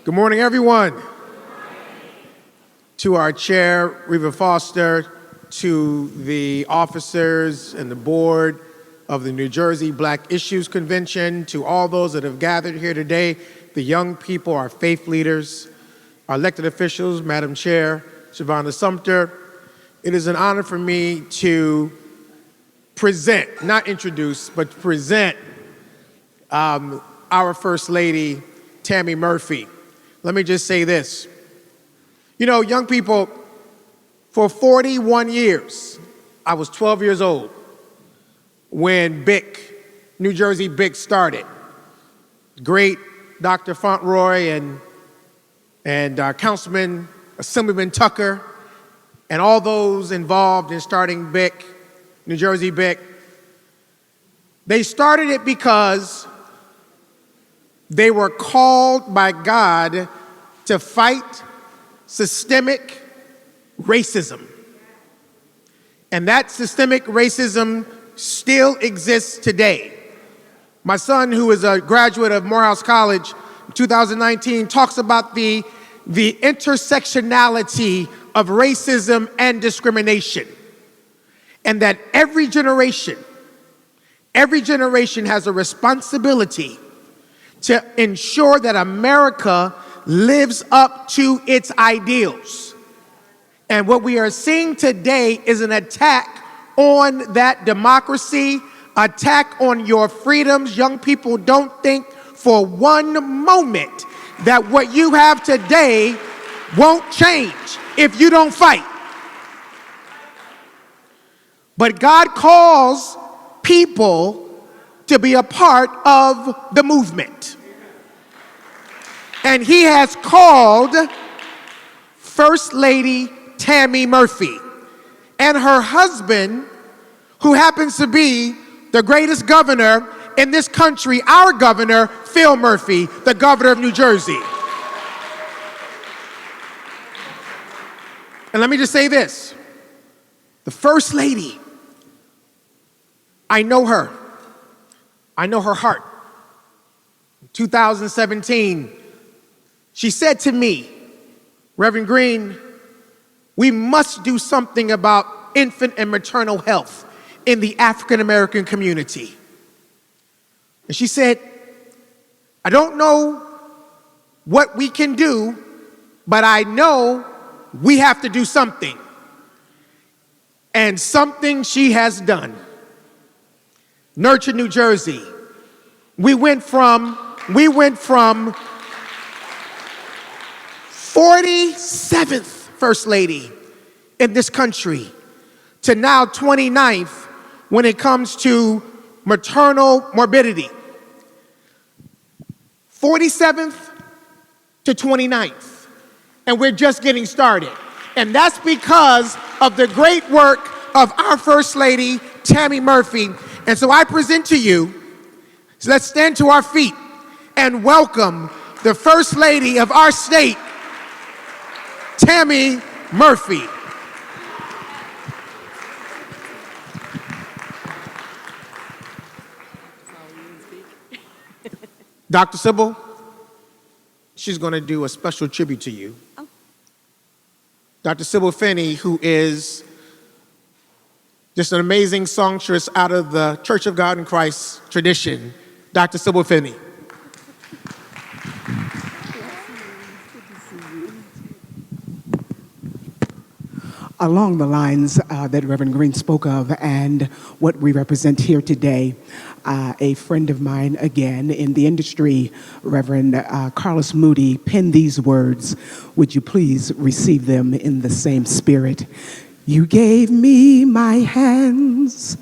Good morning, everyone. To our chair, Reva Foster, to the officers and the board of the New Jersey Black Issues Convention, to all those that have gathered here today, the young people, our faith leaders, our elected officials, Madam Chair, Shavonda Sumter. It is an honor for me to present, not introduce, but present our First Lady, Tammy Murphy. Let me just say this. You know, young people, for 41 years, I was 12 years old when BIC, New Jersey BIC started. Great Dr. Fauntleroy and Councilman, Assemblyman Tucker, and all those involved in starting BIC, New Jersey BIC. They started it because they were called by God to fight systemic racism. And that systemic racism still exists today. My son, who is a graduate of Morehouse College in 2019, talks about the intersectionality of racism and discrimination. And that every generation has a responsibility to ensure that America lives up to its ideals. And what we are seeing today is an attack on that democracy, attack on your freedoms. Young people, don't think for one moment that what you have today won't change if you don't fight. But God calls people to be a part of the movement. And he has called First Lady Tammy Murphy and her husband, who happens to be the greatest governor in this country, our governor, Phil Murphy, the governor of New Jersey. And let me just say this. The First Lady, I know her. I know her heart. In 2017, she said to me, Reverend Green, we must do something about infant and maternal health in the African American community. And she said, I don't know what we can do, but I know we have to do something. And something she has done. Nurture, New Jersey. We went from 47th First Lady in this country to now 29th when it comes to maternal morbidity. 47th to 29th. And we're just getting started. And that's because of the great work of our First Lady, Tammy Murphy. And so I present to you, so let's stand to our feet and welcome the First Lady of our state, Tammy Murphy. Dr. Sybil, she's going to do a special tribute to you. Oh. Dr. Sybil Finney, who is just an amazing songstress out of the Church of God in Christ tradition. Dr. Sybil Finney. Along the lines that Reverend Green spoke of and what we represent here today, a friend of mine, again, in the industry, Reverend Carlos Moody, penned these words. Would you please receive them in the same spirit? You gave me my hands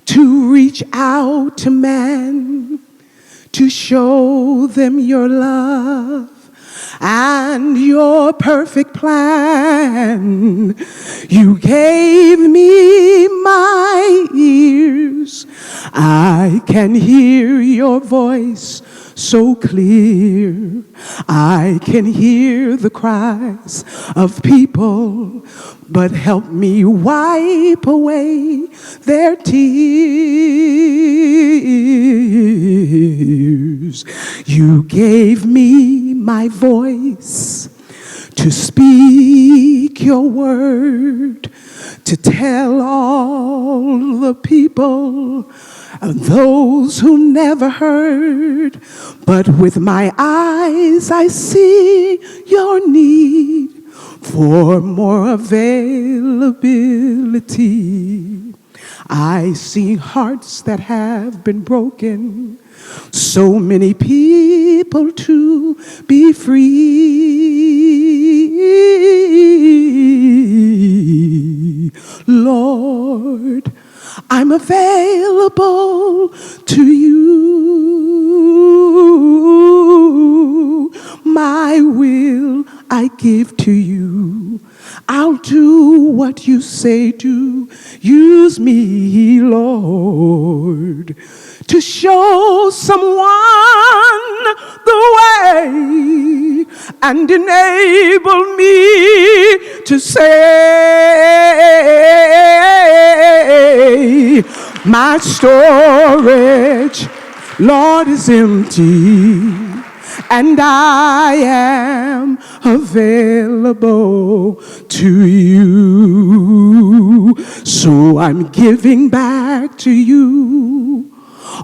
to reach out to man, to show them your love and your perfect plan. You gave me my ears. I can hear your voice so clear. I can hear the cries of people, but help me wipe away their tears. You gave me my voice to speak your word, to tell all the people and those who never heard. But with my eyes I see your need for more availability. I see hearts that have been broken, so many people to be free. Lord, I'm available to you. My will I give to you. I'll do what you say do. Use me, Lord, to show someone the way and enable me to say, my storage, Lord, is empty, and I am available to you. So I'm giving back to you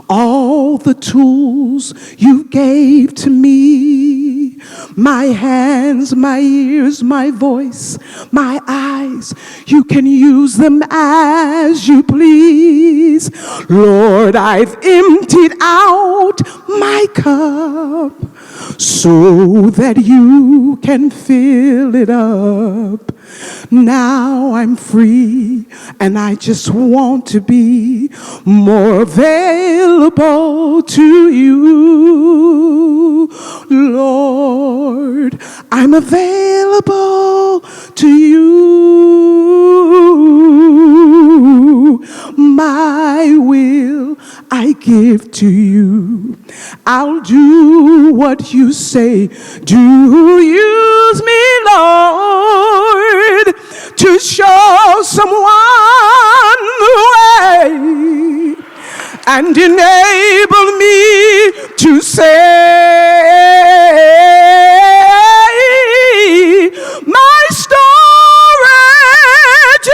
all the tools you gave to me. My hands, my ears, my voice, my eyes, you can use them as you please. Lord, I've emptied out my cup so that you can fill it up. Now I'm free, and I just want to be more available to you. Lord, I'm available to you. My will I give to you. I'll do what you say. Do use me, Lord, to show someone the way and enable me to say, my storage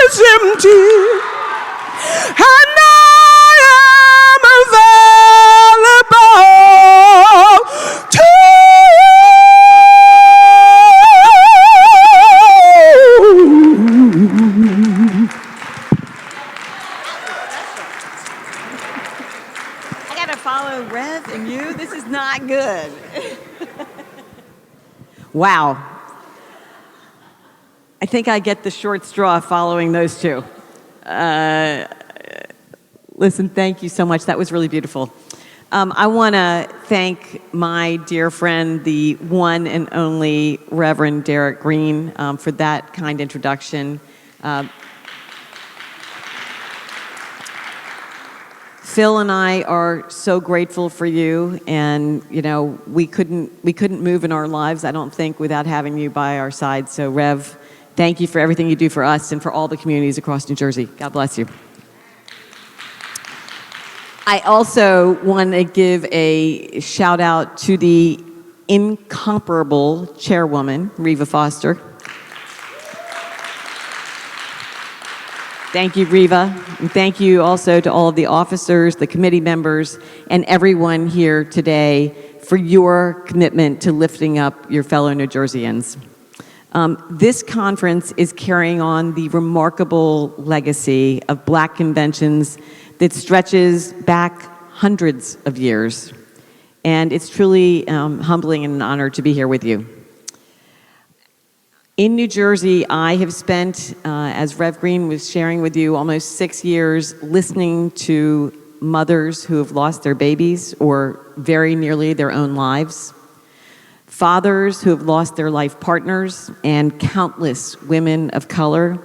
is empty, and I am available to you. I gotta follow Rev and you. This is not good. Wow. I think I get the short straw following those two. Listen, thank you so much. That was really beautiful. I want to thank my dear friend, the one and only Reverend Derek Green, for that kind introduction. Phil and I are so grateful for you, and you know we couldn't move in our lives, I don't think, without having you by our side. So, Rev, thank you for everything you do for us and for all the communities across New Jersey. God bless you. I also want to give a shout out to the incomparable chairwoman, Reva Foster. Thank you, Reva. And thank you also to all of the officers, the committee members, and everyone here today for your commitment to lifting up your fellow New Jerseyans. This conference is carrying on the remarkable legacy of Black conventions that stretches back hundreds of years. And it's truly humbling and an honor to be here with you. In New Jersey, I have spent, as Rev Green was sharing with you, almost 6 years listening to mothers who have lost their babies or very nearly their own lives, fathers who have lost their life partners, and countless women of color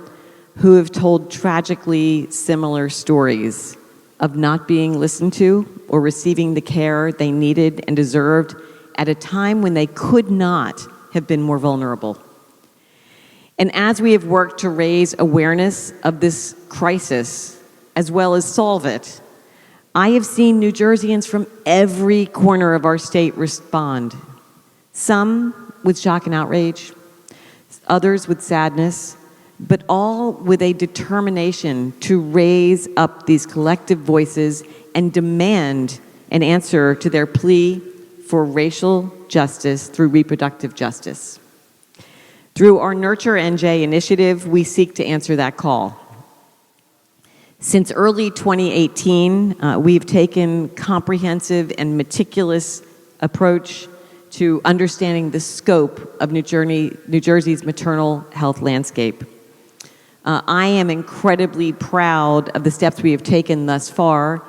who have told tragically similar stories of not being listened to or receiving the care they needed and deserved at a time when they could not have been more vulnerable. And as we have worked to raise awareness of this crisis, as well as solve it, I have seen New Jerseyans from every corner of our state respond. Some with shock and outrage, others with sadness, but all with a determination to raise up these collective voices and demand an answer to their plea for racial justice through reproductive justice. Through our Nurture NJ initiative, we seek to answer that call. Since early 2018, we've taken comprehensive and meticulous approach to understanding the scope of New Jersey's maternal health landscape. I am incredibly proud of the steps we have taken thus far,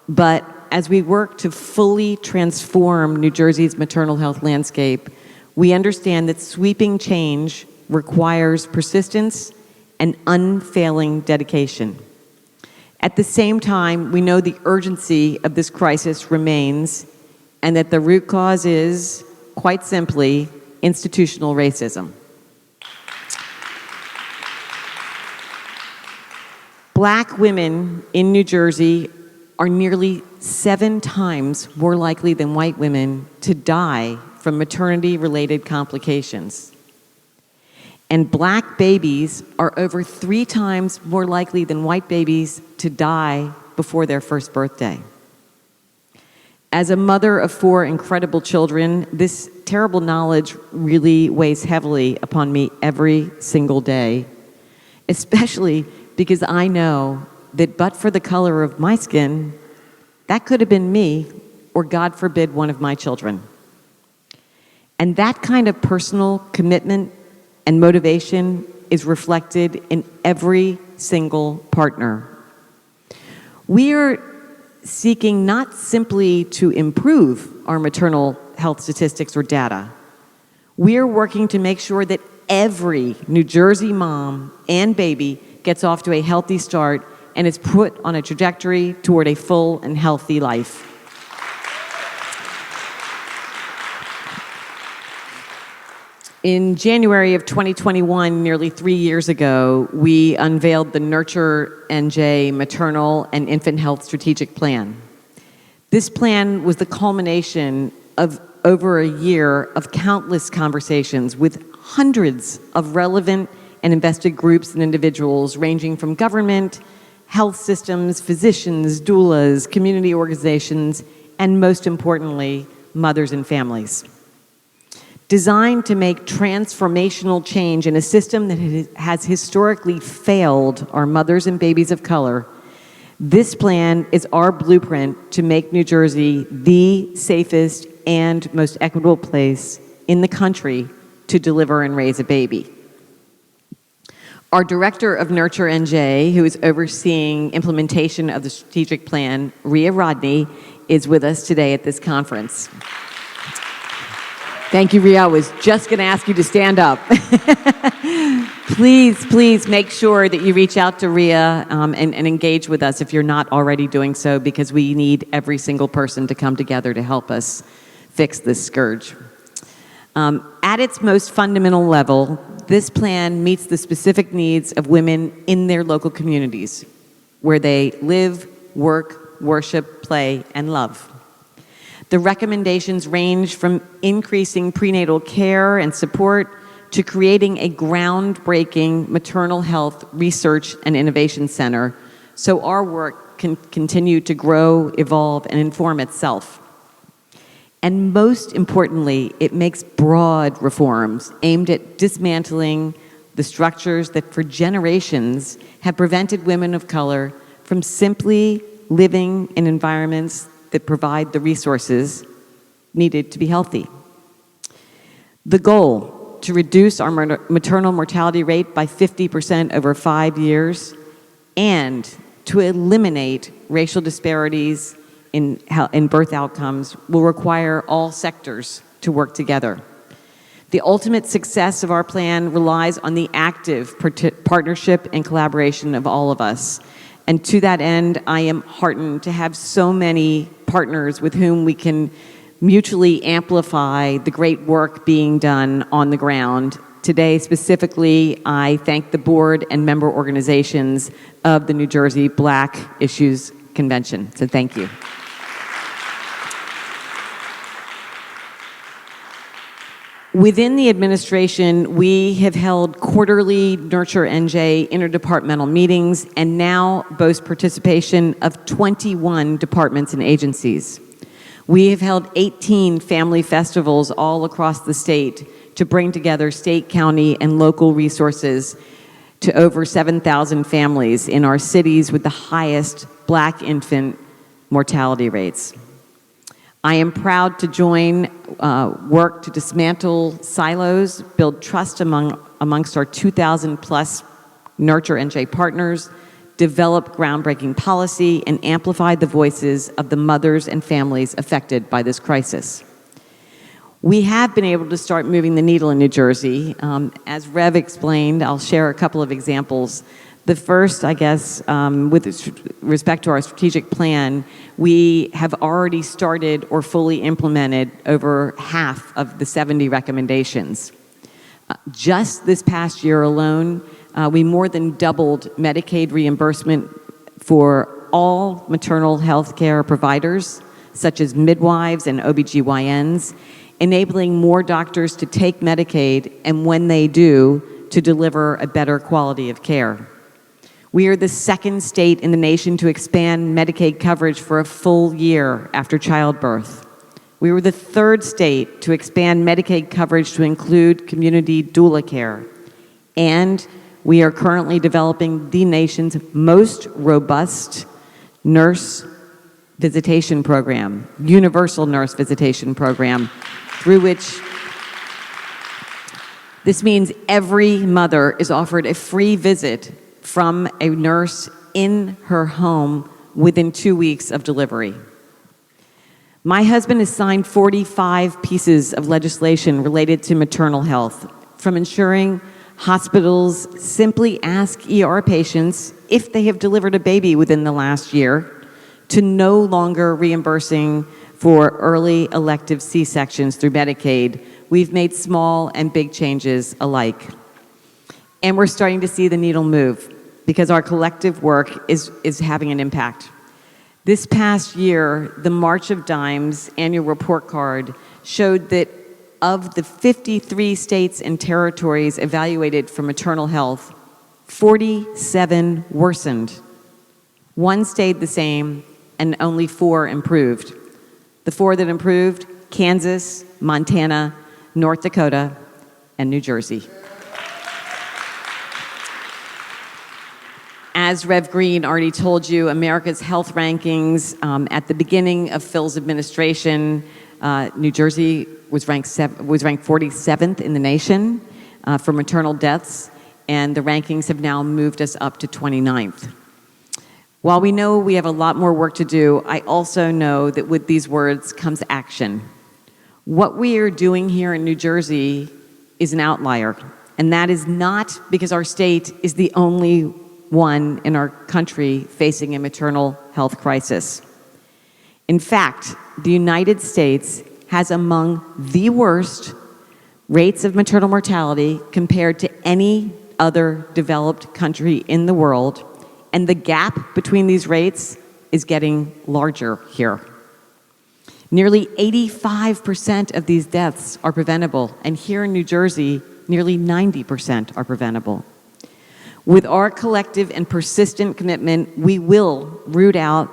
but as we work to fully transform New Jersey's maternal health landscape, we understand that sweeping change requires persistence and unfailing dedication. At the same time, we know the urgency of this crisis remains and that the root cause is, quite simply, institutional racism. Black women in New Jersey are nearly 7 times more likely than white women to die from maternity-related complications. And black babies are over 3 times more likely than white babies to die before their first birthday. As a mother of 4 incredible children, this terrible knowledge really weighs heavily upon me every single day, especially because I know that but for the color of my skin, that could have been me, or God forbid, one of my children. And that kind of personal commitment and motivation is reflected in every single partner. We are seeking not simply to improve our maternal health statistics or data. We are working to make sure that every New Jersey mom and baby gets off to a healthy start and is put on a trajectory toward a full and healthy life. In January of 2021, nearly 3 years ago, we unveiled the Nurture NJ Maternal and Infant Health Strategic Plan. This plan was the culmination of over a year of countless conversations with hundreds of relevant and invested groups and individuals ranging from government, health systems, physicians, doulas, community organizations, and most importantly, mothers and families. Designed to make transformational change in a system that has historically failed our mothers and babies of color, this plan is our blueprint to make New Jersey the safest and most equitable place in the country to deliver and raise a baby. Our Director of Nurture NJ, who is overseeing implementation of the strategic plan, Rhea Rodney, is with us today at this conference. Thank you, Rhea. I was just going to ask you to stand up. Please make sure that you reach out to Rhea and engage with us if you're not already doing so, because we need every single person to come together to help us fix this scourge. At its most fundamental level, this plan meets the specific needs of women in their local communities, where they live, work, worship, play, and love. The recommendations range from increasing prenatal care and support to creating a groundbreaking maternal health research and innovation center so our work can continue to grow, evolve, and inform itself. And most importantly, it makes broad reforms aimed at dismantling the structures that for generations have prevented women of color from simply living in environments that provide the resources needed to be healthy. The goal, to reduce our maternal mortality rate by 50% over 5 years and to eliminate racial disparities in birth outcomes, will require all sectors to work together. The ultimate success of our plan relies on the active partnership and collaboration of all of us. And to that end, I am heartened to have so many partners with whom we can mutually amplify the great work being done on the ground. Today, specifically, I thank the board and member organizations of the New Jersey Black Issues Convention. So thank you. Within the administration, we have held quarterly Nurture NJ interdepartmental meetings and now boast participation of 21 departments and agencies. We have held 18 family festivals all across the state to bring together state, county, and local resources to over 7,000 families in our cities with the highest Black infant mortality rates. I am proud to join work to dismantle silos, build trust amongst our 2,000 plus Nurture NJ partners, develop groundbreaking policy, and amplify the voices of the mothers and families affected by this crisis. We have been able to start moving the needle in New Jersey. As Rev explained, I'll share a couple of examples. The first, I guess, with respect to our strategic plan, we have already started or fully implemented over half of the 70 recommendations. Just this past year alone, we more than doubled Medicaid reimbursement for all maternal health care providers, such as midwives and OBGYNs, enabling more doctors to take Medicaid, and when they do, to deliver a better quality of care. We are the second state in the nation to expand Medicaid coverage for a full year after childbirth. We were the third state to expand Medicaid coverage to include community doula care. And we are currently developing the nation's most robust nurse visitation program, universal nurse visitation program, through which this means every mother is offered a free visit from a nurse in her home within 2 weeks of delivery. My husband has signed 45 pieces of legislation related to maternal health, from ensuring hospitals simply ask ER patients if they have delivered a baby within the last year, to no longer reimbursing for early elective C-sections through Medicaid. We've made small and big changes alike. And we're starting to see the needle move because our collective work is having an impact. This past year, the March of Dimes annual report card showed that of the 53 states and territories evaluated for maternal health, 47 worsened. 1 stayed the same, and only 4 improved. The 4 that improved: Kansas, Montana, North Dakota, and New Jersey. As Rev Green already told you, America's health rankings at the beginning of Phil's administration, New Jersey was ranked 47th in the nation for maternal deaths, and the rankings have now moved us up to 29th. While we know we have a lot more work to do, I also know that with these words comes action. What we are doing here in New Jersey is an outlier, and that is not because our state is the only one in our country facing a maternal health crisis. In fact, the United States has among the worst rates of maternal mortality compared to any other developed country in the world, and the gap between these rates is getting larger here. Nearly 85% of these deaths are preventable, and here in New Jersey, nearly 90% are preventable. With our collective and persistent commitment, we will root out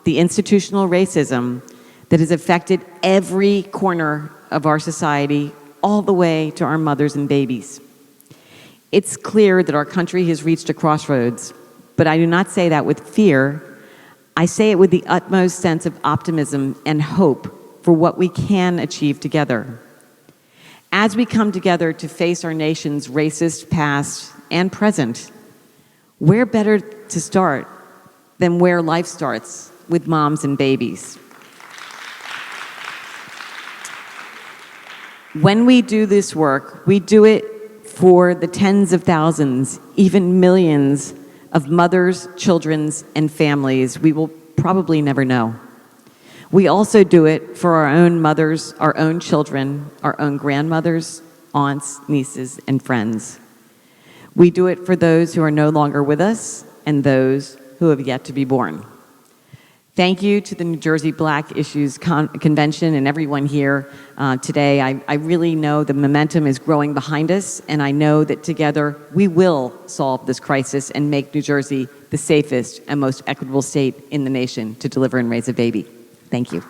the institutional racism that has affected every corner of our society, all the way to our mothers and babies. It's clear that our country has reached a crossroads, but I do not say that with fear. I say it with the utmost sense of optimism and hope for what we can achieve together. As we come together to face our nation's racist past and present, where better to start than where life starts, with moms and babies. When we do this work, we do it for the tens of thousands, even millions of mothers, children, and families we will probably never know. We also do it for our own mothers, our own children, our own grandmothers, aunts, nieces, and friends. We do it for those who are no longer with us and those who have yet to be born. Thank you to the New Jersey Black Issues Convention and everyone here today. I really know the momentum is growing behind us, and I know that together we will solve this crisis and make New Jersey the safest and most equitable state in the nation to deliver and raise a baby. Thank you.